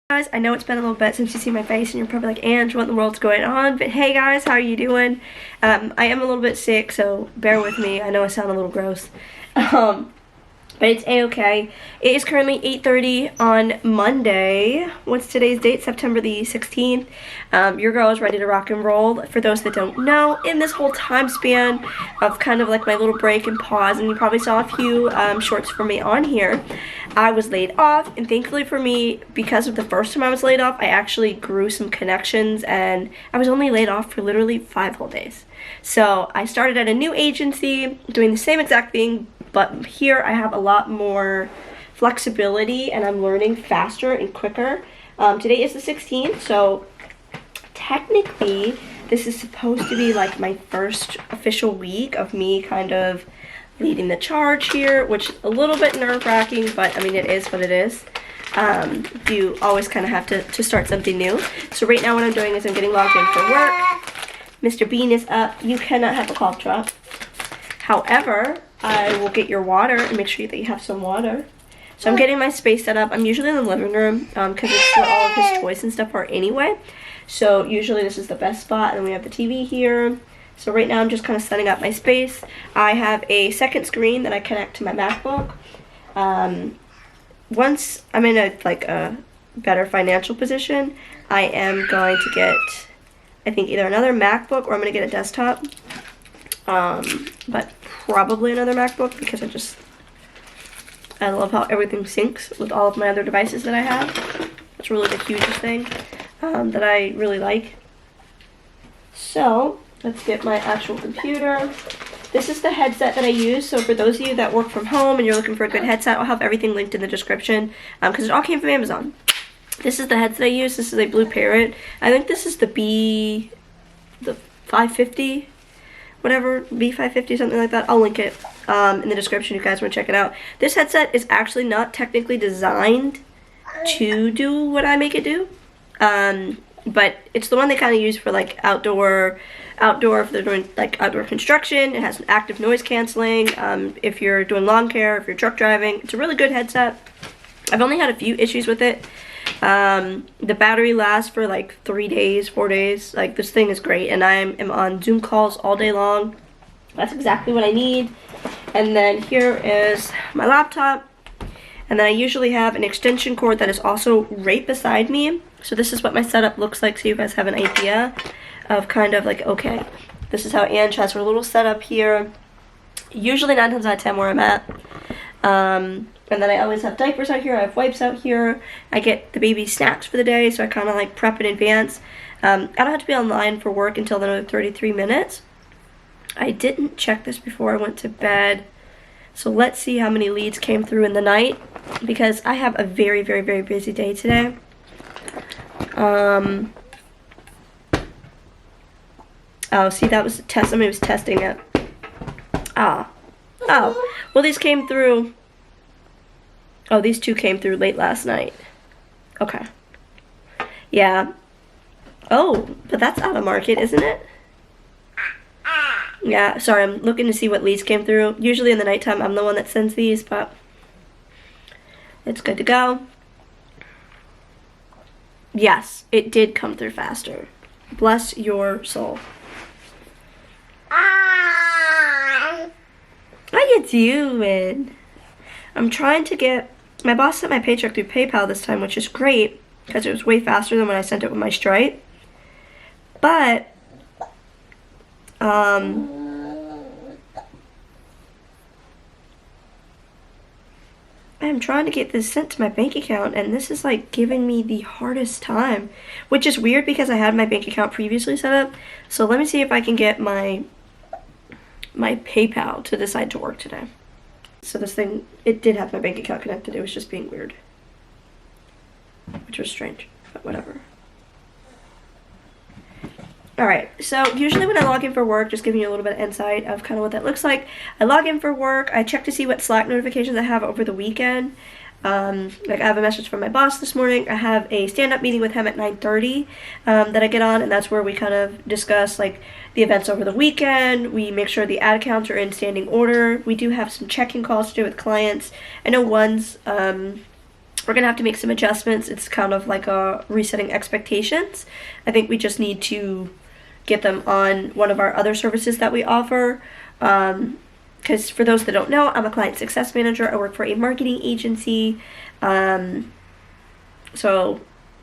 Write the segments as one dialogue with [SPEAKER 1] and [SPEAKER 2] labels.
[SPEAKER 1] Guys, I know it's been a little bit since you see my face and you're probably like, Ange, what in the world's going on? But hey guys, how are you doing? I am a little bit sick, so bear with me. I know I sound a little gross. But it's a-okay. It is currently 8:30 on Monday. What's today's date? September the 16th. Your girl is ready to rock and roll. For those that don't know, in this whole time span of kind of like my little break and pause, and you probably saw a few shorts from me on here, I was laid off, and thankfully for me, because of the first time I was laid off, I actually grew some connections, and I was only laid off for literally 5 whole days. So I started at a new agency doing the same exact thing, but here I have a lot more flexibility and I'm learning faster and quicker. Today is the 16th, so technically this is supposed to be like my first official week of me kind of leading the charge here, which is a little bit nerve-wracking, but I mean, it is what it is. You always kind of have to start something new. So right now what I'm doing is I'm getting logged in for work. Mr. Bean is up. You cannot have a cough drop. However, I will get your water and make sure that you have some water. So I'm getting my space set up. I'm usually in the living room because it's where all of his toys and stuff are anyway. So usually this is the best spot, and then we have the TV here. So right now I'm just kind of setting up my space. I have a second screen that I connect to my MacBook. Once I'm in a better financial position, I am going to get, I think, either another MacBook or I'm going to get a desktop. But probably another MacBook because I love how everything syncs with all of my other devices that I have. That's really the hugest thing that I really like. So let's get my actual computer. This is the headset that I use, so for those of you that work from home and you're looking for a good headset, I'll have everything linked in the description because it all came from Amazon. This is the headset I use. This is a Blue Parrot. I think this is the 550, whatever, B550, something like that. I'll link it in the description if you guys want to check it out. This headset is actually not technically designed to do what I make it do, but it's the one they kind of use for like outdoor if they're doing like outdoor construction. It has active noise canceling. If you're doing lawn care, if you're truck driving, it's a really good headset. I've only had a few issues with it. The battery lasts for like 3 days, 4 days. Like, this thing is great, and I am on Zoom calls all day long. That's exactly what I need. And then here is my laptop, and then I usually have an extension cord that is also right beside me. So this is what my setup looks like, so you guys have an idea of kind of like, okay, this is how Ange has her little setup here. Usually 9 times out of 10 where I'm at. And then I always have diapers out here, I have wipes out here, I get the baby snacks for the day, so I kind of like prep in advance. I don't have to be online for work until another 33 minutes. I didn't check this before I went to bed, so let's see how many leads came through in the night, because I have a very, very, very busy day today. Oh, see, that was a test, somebody was testing it. Oh, well, these came through. Oh, these two came through late last night. Okay. Yeah. Oh, but that's out of market, isn't it? Yeah, sorry, I'm looking to see what leads came through. Usually in the nighttime, I'm the one that sends these, but it's good to go. Yes, it did come through faster. Bless your soul. How you doing? I'm trying to get, my boss sent my paycheck through PayPal this time, which is great because it was way faster than when I sent it with my Stripe. But I am trying to get this sent to my bank account, and this is like giving me the hardest time, which is weird because I had my bank account previously set up. So let me see if I can get my PayPal to decide to work today. So this thing, it did have my bank account connected, it was just being weird. Which was strange, but whatever. Alright, so usually when I log in for work, just giving you a little bit of insight of kind of what that looks like. I log in for work, I check to see what Slack notifications I have over the weekend. Like, I have a message from my boss this morning. I have a stand-up meeting with him at 9:30 that I get on, and that's where we kind of discuss like the events over the weekend. We make sure the ad accounts are in standing order. We do have some check-in calls to do with clients. I know one's we're gonna have to make some adjustments. It's kind of like a resetting expectations. I think we just need to get them on one of our other services that we offer. Because for those that don't know, I'm a client success manager. I work for a marketing agency. So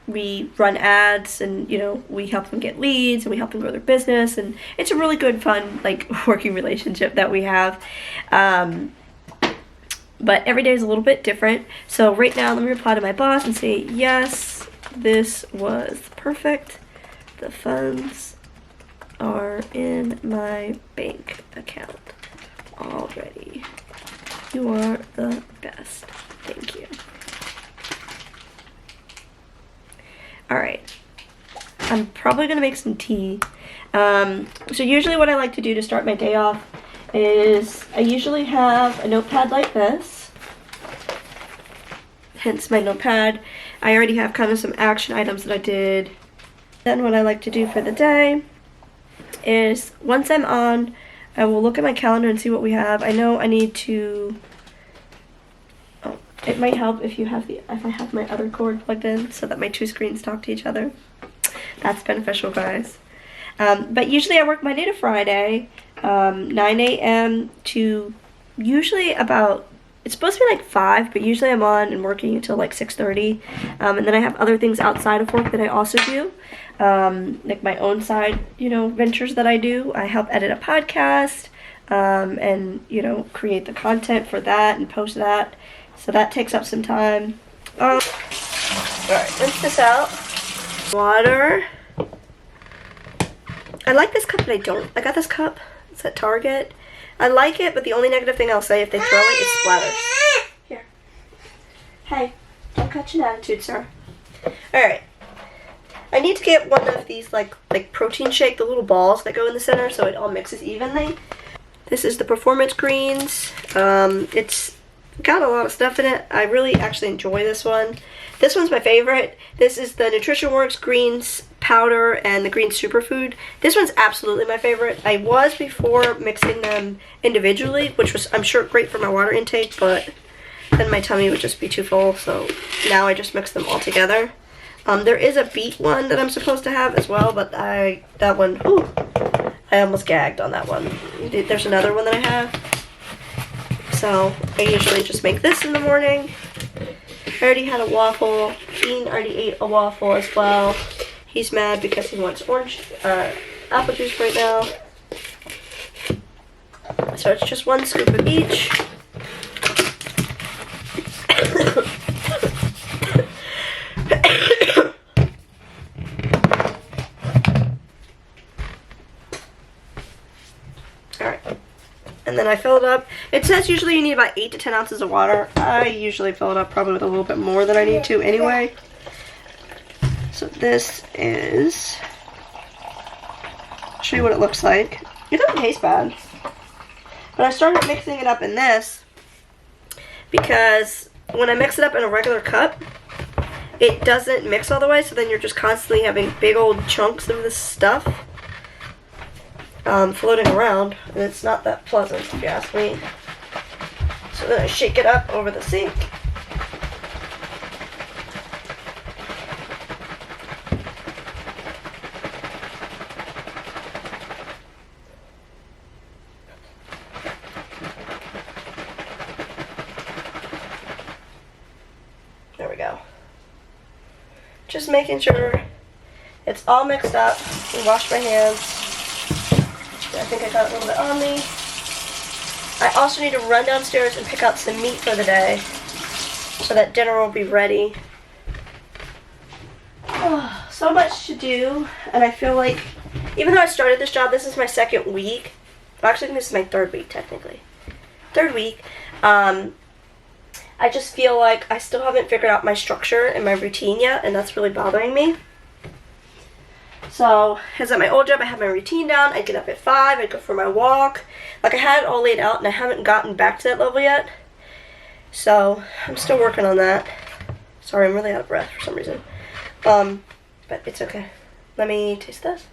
[SPEAKER 1] we run ads, and we help them get leads, and we help them grow their business, and it's a really good, fun, like, working relationship that we have. But every day is a little bit different. So right now, let me reply to my boss and say, yes, this was perfect. The funds are in my bank account already. You are the best. Thank you. Alright. I'm probably going to make some tea. So usually what I like to do to start my day off is I usually have a notepad like this. Hence my notepad. I already have kind of some action items that I did. Then what I like to do for the day is once I'm on, I will look at my calendar and see what we have. I know I need to, it might help if I have my other cord plugged in so that my two screens talk to each other. That's beneficial, guys. But usually I work Monday to Friday, 9 a.m. to usually about, it's supposed to be like 5, but usually I'm on and working until like 6:30. And then I have other things outside of work that I also do. Like my own side, ventures that I do. I help edit a podcast, and, create the content for that and post that. So that takes up some time. Alright, rinse this out. Water. I like this cup, but I don't. I got this cup. It's at Target. I like it, but the only negative thing I'll say, if they throw it, it splatters. Here. Hey, don't catch an attitude, sir. Alright. I need to get one of these, like protein shake, the little balls that go in the center, so it all mixes evenly. This is the Performance Greens. It's got a lot of stuff in it. I really actually enjoy this one. This one's my favorite. This is the Nutrition Works Greens Powder and the Greens Superfood. This one's absolutely my favorite. I was before mixing them individually, which was, I'm sure, great for my water intake, but then my tummy would just be too full, so now I just mix them all together. There is a beet one that I'm supposed to have as well, but I almost gagged on that one. There's another one that I have. So I usually just make this in the morning. I already had a waffle. Dean already ate a waffle as well. He's mad because he wants apple juice right now. So it's just one scoop of each. And then I fill it up. It says usually you need about 8 to 10 ounces of water. I usually fill it up probably with a little bit more than I need to anyway. So this is, I'll show you what it looks like. It doesn't taste bad. But I started mixing it up in this because when I mix it up in a regular cup, it doesn't mix all the way, so then you're just constantly having big old chunks of this stuff floating around, and it's not that pleasant, if you ask me. So then I shake it up over the sink. There we go. Just making sure it's all mixed up. And wash my hands. I think I got a little bit on me. I also need to run downstairs and pick out some meat for the day so that dinner will be ready. Oh, so much to do, and I feel like, even though I started this job, this is my second week. Actually, this is my third week, technically. Third week. I just feel like I still haven't figured out my structure and my routine yet, and that's really bothering me. So, as at my old job, I had my routine down. I'd get up at 5, I'd go for my walk. Like, I had it all laid out, and I haven't gotten back to that level yet. So, I'm still working on that. Sorry, I'm really out of breath for some reason. But it's okay. Let me taste this.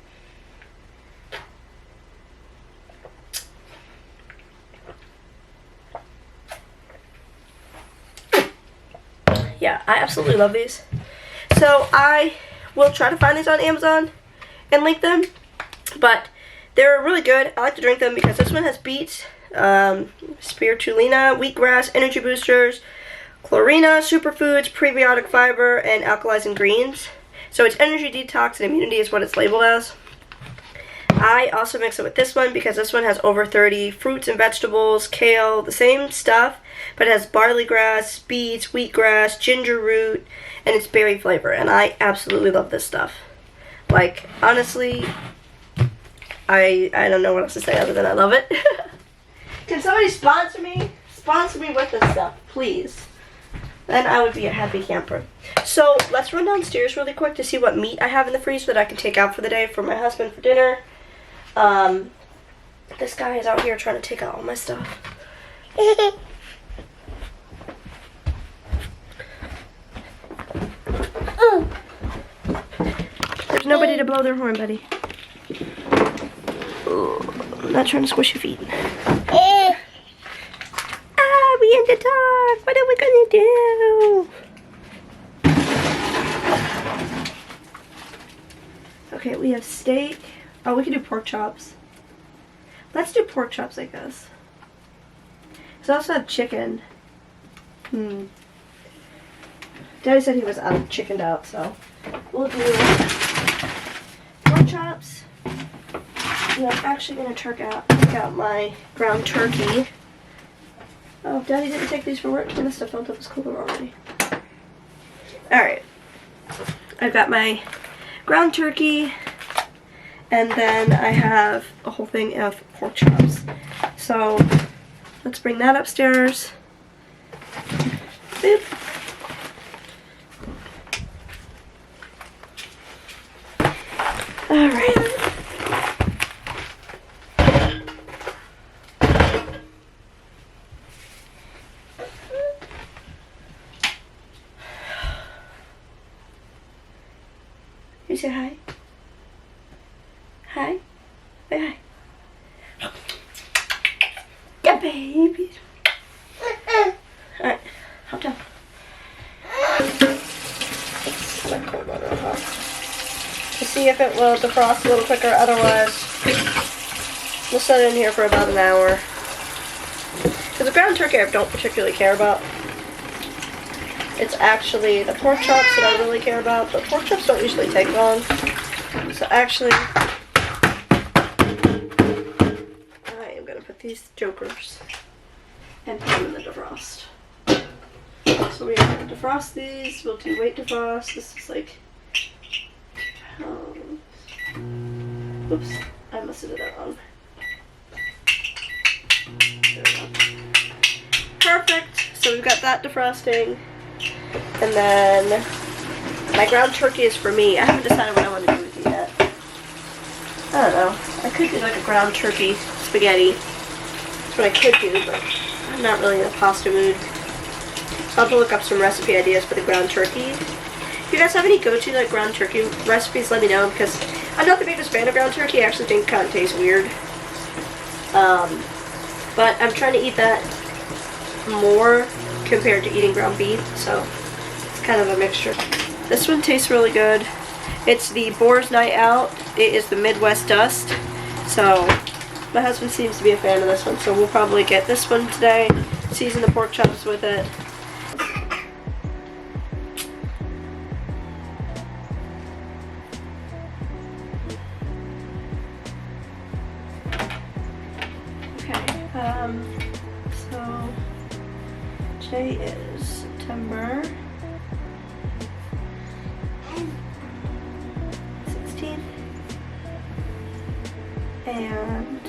[SPEAKER 1] Yeah, I absolutely love these. So I will try to find these on Amazon and link them, but they're really good. I like to drink them because this one has beets, spirulina, wheatgrass, energy boosters, chlorina, superfoods, prebiotic fiber, and alkalizing greens. So it's energy detox and immunity is what it's labeled as. I also mix it with this one because this one has over 30 fruits and vegetables, kale, the same stuff, but it has barley grass, beets, wheatgrass, ginger root, and it's berry flavor. And I absolutely love this stuff. Like, honestly, I don't know what else to say other than I love it. Can somebody sponsor me? Sponsor me with this stuff, please. Then I would be a happy camper. So let's run downstairs really quick to see what meat I have in the freezer that I can take out for the day for my husband for dinner. This guy is out here trying to take out all my stuff. There's nobody to blow their horn, buddy. I'm not trying to squish your feet. We in the dark. What are we gonna do? Okay, we have steak. Oh, we can do pork chops. Let's do pork chops, I guess. So I also have chicken. Daddy said he was chickened out, so we'll do pork chops. And I'm actually gonna take out my ground turkey. Oh, Daddy didn't take these for work. He must have filled up his cooler already. Alright. I've got my ground turkey. And then I have a whole thing of pork chops. So, let's bring that upstairs. Boop. Alright. You say hi? Hi? Say hi. Yeah, baby. Alright, hop down. Let cold water on top. To see if it will defrost a little quicker, otherwise we'll set it in here for about an hour. Because the ground turkey I don't particularly care about. It's actually the pork chops that I really care about, but pork chops don't usually take long. So actually, I am going to put these jokers and put them in the defrost. So we're going to defrost these. We'll do weight defrost. This is like, oops, I must have did that wrong. There we go. Perfect. So we've got that defrosting. And then my ground turkey is for me. I haven't decided what I want to do with it yet. I don't know. I could do like a ground turkey spaghetti. That's what I could do, but I'm not really in a pasta mood. So I'll have to look up some recipe ideas for the ground turkey. If you guys have any go-to like ground turkey recipes, let me know, because I'm not the biggest fan of ground turkey. I actually think it kind of tastes weird. But I'm trying to eat that more compared to eating ground beef, so it's kind of a mixture. This one tastes really good. It's the Boar's Night Out. It is the Midwest Dust. So my husband seems to be a fan of this one, so we'll probably get this one today. Season the pork chops with it. Okay, so today is September 16th, and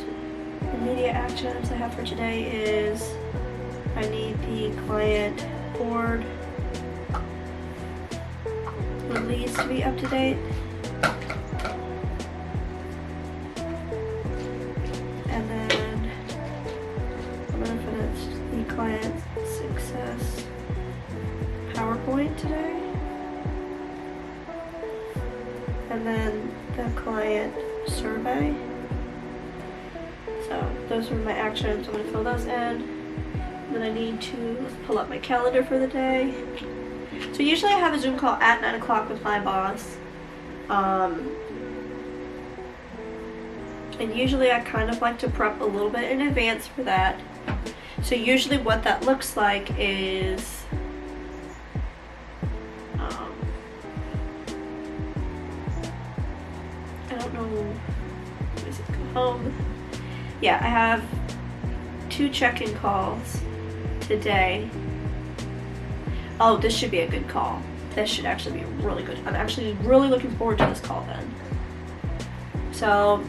[SPEAKER 1] the immediate actions I have for today is I need the client board release to be up to date. And then I'm going to finish the client success PowerPoint today. And then the client survey. So those are my actions. I'm going to fill those in. Then I need to pull up my calendar for the day. So usually I have a Zoom call at 9 o'clock with my boss. And usually I kind of like to prep a little bit in advance for that. So usually what that looks like is I don't know, is it go home? Yeah, I have 2 check-in calls today. Oh, this should be a good call. This should actually be really good. I'm actually really looking forward to this call then. So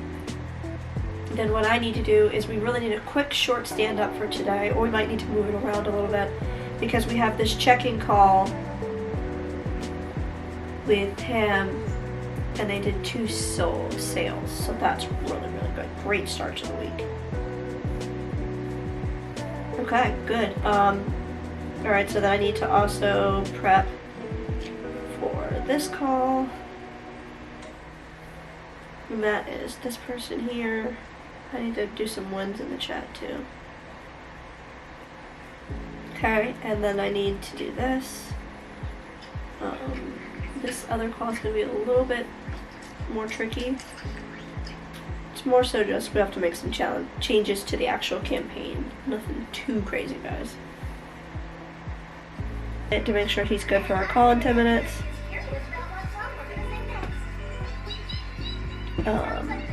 [SPEAKER 1] then what I need to do is we really need a quick short stand up for today, or we might need to move it around a little bit because we have this check-in call with him and they did 2 sales, so that's really good. Great start to the week. Okay, good. Alright, so then I need to also prep for this call. And that is this person here. I need to do some ones in the chat too. Okay, and then I need to do this. This other call is going to be a little bit more tricky. It's more so just we have to make some changes to the actual campaign. Nothing too crazy, guys. To make sure he's good for our call in 10 minutes.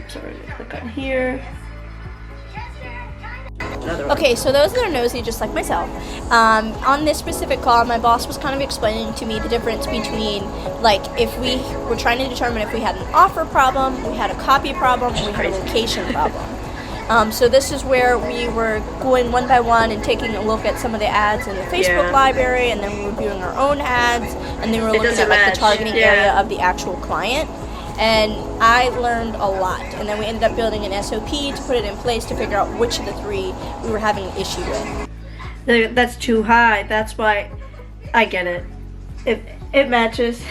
[SPEAKER 1] So we're gonna click on here.
[SPEAKER 2] Okay, so those that are nosy, just like myself, on this specific call, my boss was kind of explaining to me the difference between, like, if we were trying to determine if we had an offer problem, we had a copy problem, and we had a location problem. So this is where we were going one by one and taking a look at some of the ads in the Facebook library, and then we were reviewing our own ads, and then we were looking at like the targeting area of the actual client. And I learned a lot, and then we ended up building an SOP to put it in place to figure out which of the 3 we were having an issue with.
[SPEAKER 1] That's too high. That's why I get it. It matches.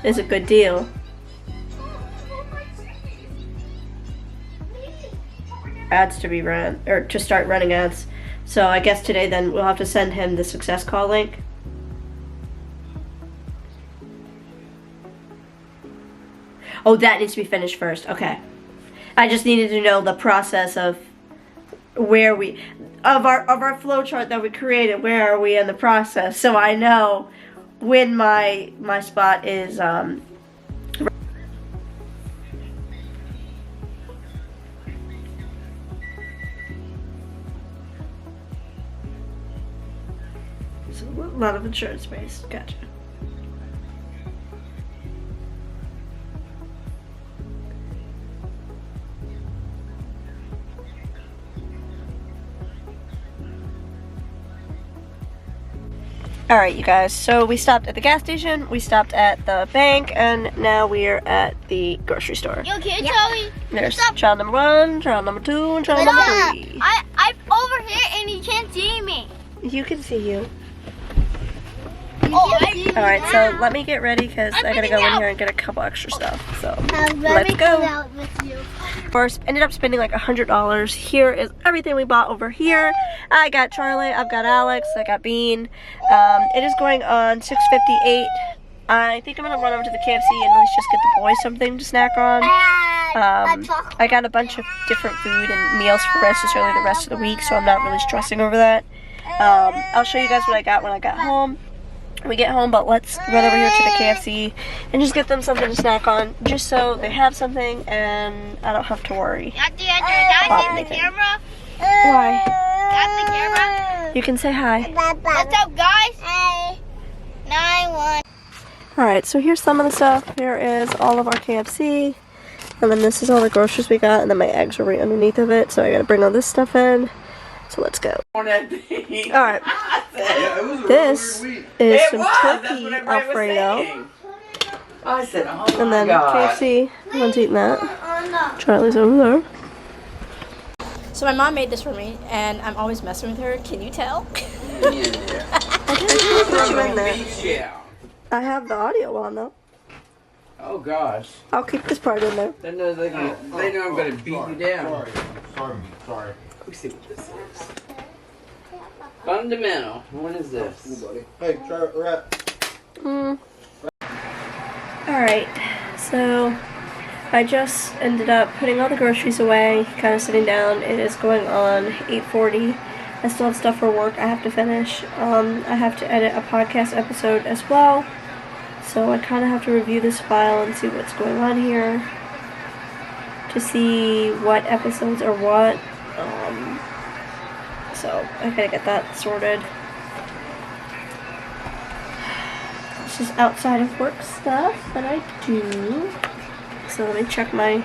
[SPEAKER 1] It's a good deal. Ads to be run, or to start running ads. So I guess today then we'll have to send him the success call link. Oh, that needs to be finished first. Okay. I just needed to know the process of where we of our flow chart that we created. Where are we in the process? So I know when my spot is so a lot of insurance space. Gotcha. Alright, you guys, so we stopped at the gas station, we stopped at the bank, and now we're at the grocery store.
[SPEAKER 3] You okay, Joey?
[SPEAKER 1] There's child number 1, child number 2, and child number 3.
[SPEAKER 3] I'm over here and you can't see me.
[SPEAKER 1] You can see you.
[SPEAKER 3] Oh,
[SPEAKER 1] Alright, so let me get ready because I gotta go in here and get a couple extra stuff. So, let's go. First, ended up spending like $100. Here is everything we bought over here. I got Charlie, I've got Alex, I got Bean. It is going on 6:58. I think I'm gonna run over to the KFC and let's just get the boys something to snack on. I got a bunch of different food and meals for necessarily the rest of the week, so I'm not really stressing over that. I'll show you guys what I got when I got home. We get home, but let's run over here to the KFC and just get them something to snack on, just so they have something and I don't have to worry about anything. Why?
[SPEAKER 3] Got the camera?
[SPEAKER 1] You can say hi.
[SPEAKER 3] What's up, guys? 9-1.
[SPEAKER 1] Alright, so here's some of the stuff. Here is all of our KFC. And then this is all the groceries we got, and then my eggs are right underneath of it, so I gotta bring all this stuff in. So let's go. Alright. This is some turkey Alfredo.
[SPEAKER 4] I said, oh
[SPEAKER 1] And then
[SPEAKER 4] my God.
[SPEAKER 1] KFC. One's eating that. Charlie's over there.
[SPEAKER 2] So my mom made this for me, and I'm always messing with her. Can you tell?
[SPEAKER 1] I can't put you in there.
[SPEAKER 4] Yeah.
[SPEAKER 1] I have the audio on though.
[SPEAKER 4] Oh gosh.
[SPEAKER 1] I'll keep this part in there.
[SPEAKER 4] They know I'm gonna beat you down.
[SPEAKER 5] Sorry.
[SPEAKER 4] Let me see what this is. Fundamental. What is this?
[SPEAKER 5] Hey, try it right.
[SPEAKER 1] Alright, so I just ended up putting all the groceries away, kind of sitting down. It is going on 8:40. I still have stuff for work I have to finish. I have to edit a podcast episode as well. So I kind of have to review this file and see what's going on here. To see what episodes are what. So I gotta get that sorted. This is outside of work stuff that I do. So let me check my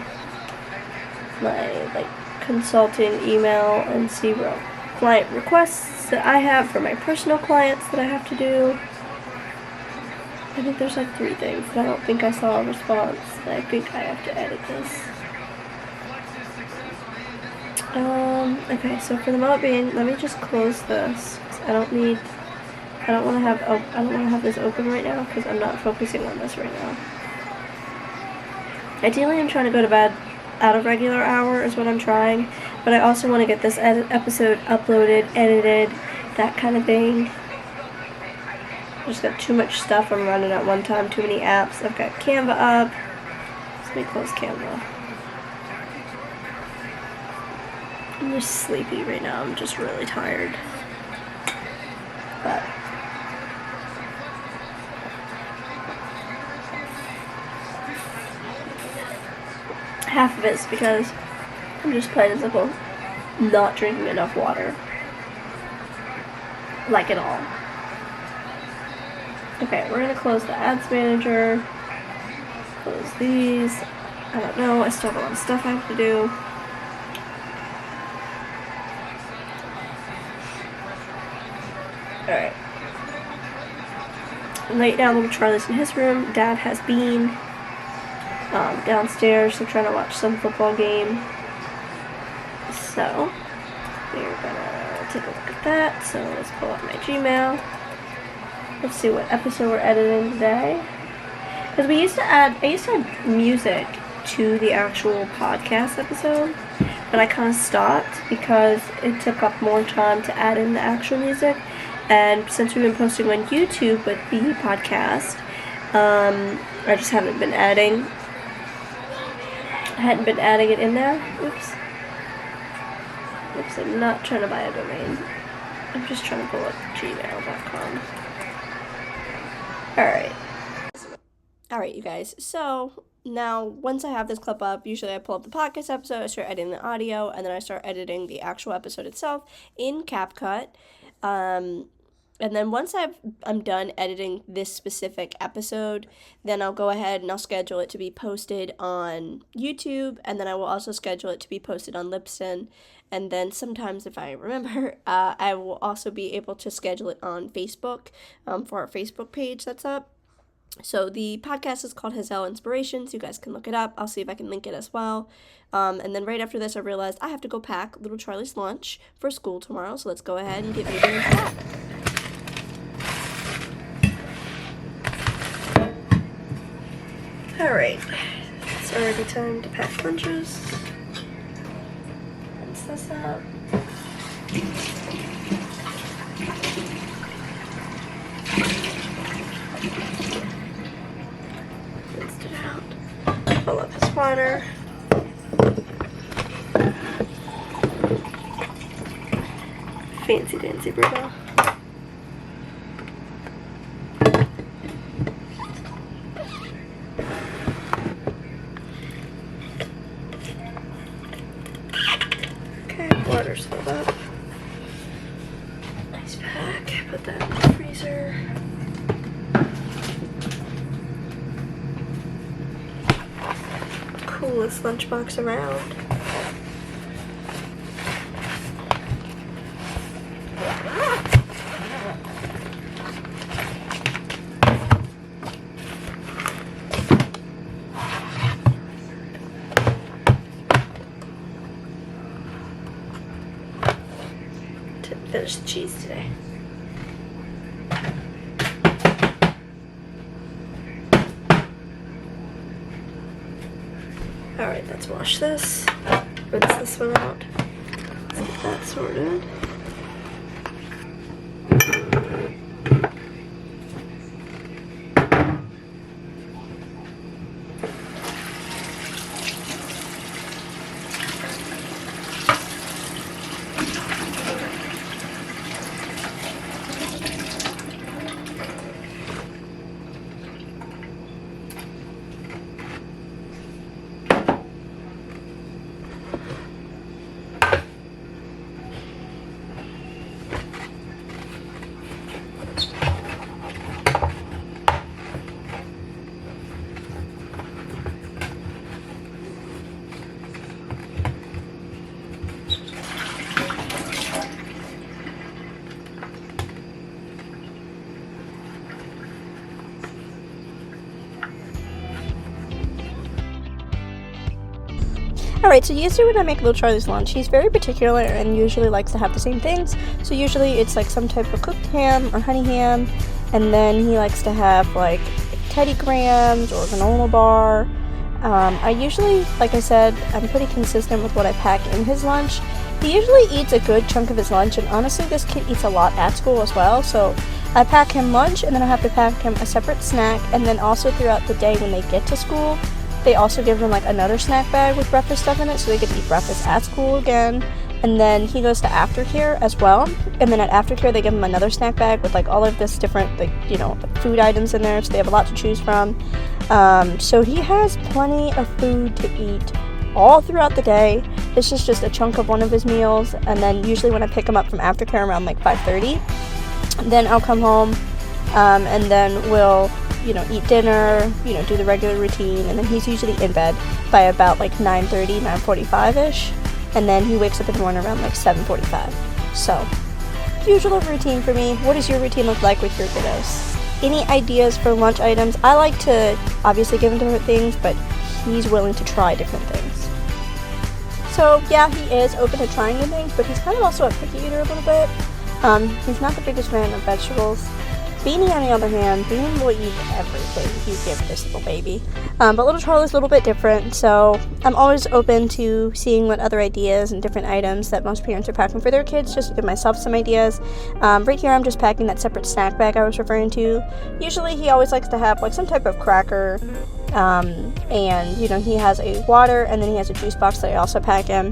[SPEAKER 1] like consulting email and see what client requests that I have for my personal clients that I have to do. I think there's like 3 things, but I don't think I saw a response. I think I have to edit this. Okay, so for the moment being, let me just close this. I don't want to have this open right now because I'm not focusing on this right now. Ideally, I'm trying to go to bed at a regular hour is what I'm trying, but I also want to get this episode uploaded, edited, that kind of thing. I've just got too much stuff I'm running at one time, too many apps. I've got Canva up. Let me close Canva. I'm just sleepy right now. I'm just really tired. But half of it's because I'm just plain and simple not drinking enough water. Like at all. Okay, we're gonna close the ads manager. Close these. I don't know, I still have a lot of stuff I have to do. Alright. Lay down little Charlie's in his room. Dad has been downstairs. They're trying to watch some football game. So, we're gonna take a look at that. So, let's pull up my Gmail. Let's see what episode we're editing today. Because I used to add music to the actual podcast episode, but I kind of stopped because it took up more time to add in the actual music. And since we've been posting on YouTube with the podcast, I just haven't been adding. I hadn't been adding it in there. Oops. Oops, I'm not trying to buy a domain. I'm just trying to pull up gmail.com. Alright, you guys. So, now, once I have this clip up, usually I pull up the podcast episode, I start editing the audio, and then I start editing the actual episode itself in CapCut. And then once I'm done editing this specific episode, then I'll go ahead and I'll schedule it to be posted on YouTube, and then I will also schedule it to be posted on Libsyn, and then sometimes if I remember, I will also be able to schedule it on Facebook for our Facebook page that's up. So the podcast is called Hazel Inspirations. You guys can look it up. I'll see if I can link it as well. And then right after this, I realized I have to go pack little Charlie's lunch for school tomorrow, so let's go ahead and get moving into that. Alright, it's already time to pack lunches. Rinse this out. Rinsed it out. Fill up his water. Fancy dancy burrito. Water's filled up. Nice pack. Put that in the freezer. Coolest lunchbox around. Finish the cheese today. Alright, let's wash this. Rinse this one out. Let's get that sorted.
[SPEAKER 2] Alright, so usually when I make Little Charlie's lunch, he's very particular and usually likes to have the same things. So usually it's like some type of cooked ham or honey ham, and then he likes to have like Teddy Grahams or granola bar. I usually, like I said, I'm pretty consistent with what I pack in his lunch. He usually eats a good chunk of his lunch, and honestly this kid eats a lot at school as well, so I pack him lunch and then I have to pack him a separate snack, and then also throughout the day when they get to school, they also give him like another snack bag with breakfast stuff in it, so they get to eat breakfast at school again. And then he goes to aftercare as well, and then at aftercare they give him another snack bag with like all of this different food items in there, so they have a lot to choose from. So he has plenty of food to eat all throughout the day. This is just a chunk of one of his meals, and then usually when I pick him up from aftercare around like 5:30, then I'll come home, and then we'll eat dinner, do the regular routine, and then he's usually in bed by about like 9:30, 9:45ish, and then he wakes up in the morning around like 7:45. So, usual routine for me. What does your routine look like with your kiddos? Any ideas for lunch items? I like to obviously give him different things, but he's willing to try different things. So yeah, he is open to trying new things, but he's kind of also a picky eater a little bit. He's not the biggest fan of vegetables. Beanie, on the other hand, Beanie will eat everything you give this little baby. But Little Charlie's a little bit different, so I'm always open to seeing what other ideas and different items that most parents are packing for their kids, just to give myself some ideas. Right here I'm just packing that separate snack bag I was referring to. Usually he always likes to have like some type of cracker, and he has a water, and then he has a juice box that I also pack in.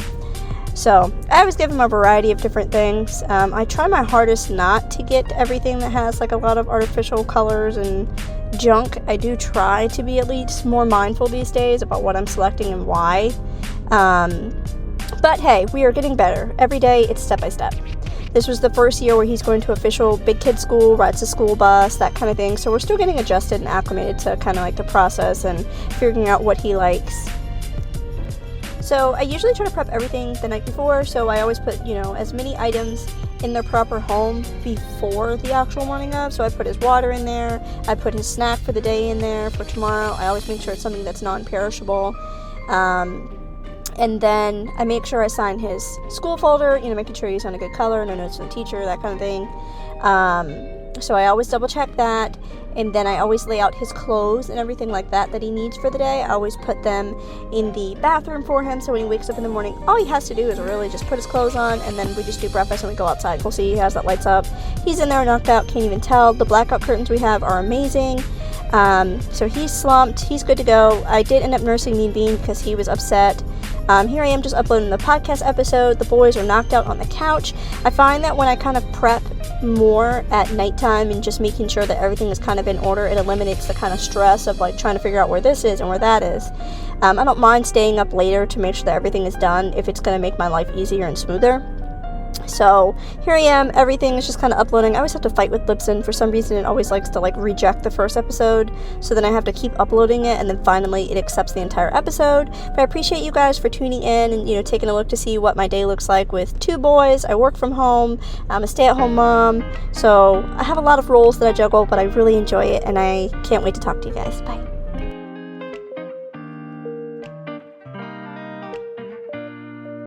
[SPEAKER 2] So I always give him a variety of different things. I try my hardest not to get everything that has like a lot of artificial colors and junk. I do try to be at least more mindful these days about what I'm selecting and why. But hey, we are getting better. Every day it's step by step. This was the first year where he's going to official big kid school, rides the school bus, that kind of thing. So we're still getting adjusted and acclimated to kind of like the process and figuring out what he likes. So I usually try to prep everything the night before, so I always put, as many items in their proper home before the actual morning of. So I put his water in there, I put his snack for the day in there for tomorrow. I always make sure it's something that's non-perishable. And then I make sure I sign his school folder, making sure he's on a good color, no notes from the teacher, that kind of thing. So I always double check that, and then I always lay out his clothes and everything like that he needs for the day. I always put them in the bathroom for him, so when he wakes up in the morning, all he has to do is really just put his clothes on, and then we just do breakfast and we go outside. We'll see he has that lights up. He's in there knocked out, can't even tell. The blackout curtains we have are amazing. So he's slumped, he's good to go. I did end up nursing Mean Bean because he was upset. Here I am just uploading the podcast episode. The boys are knocked out on the couch. I find that when I kind of prep more at nighttime and just making sure that everything is kind of in order, it eliminates the kind of stress of like trying to figure out where this is and where that is. I don't mind staying up later to make sure that everything is done if it's going to make my life easier and smoother. So here I am, everything is just kind of uploading. I always have to fight with Libsyn. For some reason it always likes to like reject the first episode, so then I have to keep uploading it, and then finally it accepts the entire episode. But I appreciate you guys for tuning in and taking a look to see what my day looks like with 2 boys. I work from home, I'm a stay-at-home mom, so I have a lot of roles that I juggle, but I really enjoy it, and I can't wait to talk to you guys. Bye.